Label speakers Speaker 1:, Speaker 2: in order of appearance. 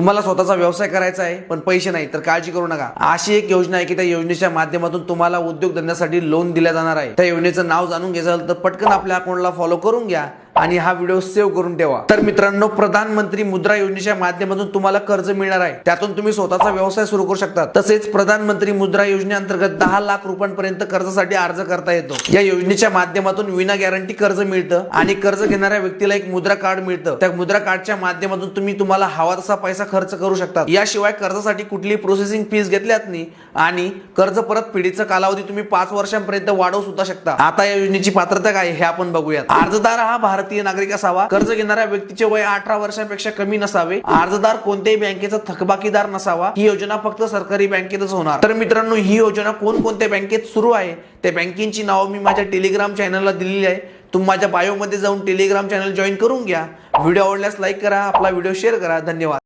Speaker 1: तुम्हाला स्वतःचा व्यवसाय करायचा आहे पण पैसे नाही तर काळजी करू नका। अशी एक योजना आहे की त्या योजनेच्या माध्यमातून तुम्हाला उद्योगधंद्यासाठी लोन दिले जाणार आहे। त्या योजनेचं नाव जाणून घ्यायचं असेल तर पटकन आपल्या अकाउंटला फॉलो करून घ्या आणि हा व्हिडिओ सेव्ह करून ठेवा। तर मित्रांनो, प्रधानमंत्री मुद्रा योजनेच्या माध्यमातून तुम्हाला कर्ज मिळणार आहे, त्यातून तुम्ही स्वतःचा व्यवसाय सुरू करू शकता। तसेच प्रधानमंत्री मुद्रा योजनेअंतर्गत 10 लाख रुपयांपर्यंत कर्जासाठी अर्ज करता येतो। या योजनेच्या माध्यमातून विना गॅरंटी कर्ज मिळतं आणि कर्ज घेणाऱ्या व्यक्तीला एक मुद्रा कार्ड मिळतं। त्या मुद्रा कार्डच्या माध्यमातून तुम्ही तुम्हाला हवा तसा पैसा खर्च करू शकता। याशिवाय कर्जासाठी कुठली प्रोसेसिंग फीस घेतल्यात नाही आणि कर्ज परतफेडीचा कालावधी तुम्ही 5 वर्षांपर्यंत वाढवू सुद्धा शकता। आता या योजनेची पात्रता काय हे आपण बघूयात। अर्जदार हा भारतीय नागरिक असावा, कर्ज घेणाऱ्या व्यक्तीचे वय 18 वर्षांपेक्षा कमी नसावे, अर्जदार कोणत्याही बँकेचा थकबाकीदार नसावा। ही योजना फक्त सरकारी बँकेतच होणार। तर मित्रांनो, ही योजना कोणकोणत्या बँकेत सुरू आहे त्या बँकेची नाव मी माझ्या टेलिग्राम चॅनलला दिलेली आहे। तुम्ही माझ्या बायो मध्ये जाऊन टेलिग्राम चॅनल जॉईन करून घ्या। व्हिडिओ आवडल्यास लाईक करा, आपला व्हिडिओ शेअर करा। धन्यवाद।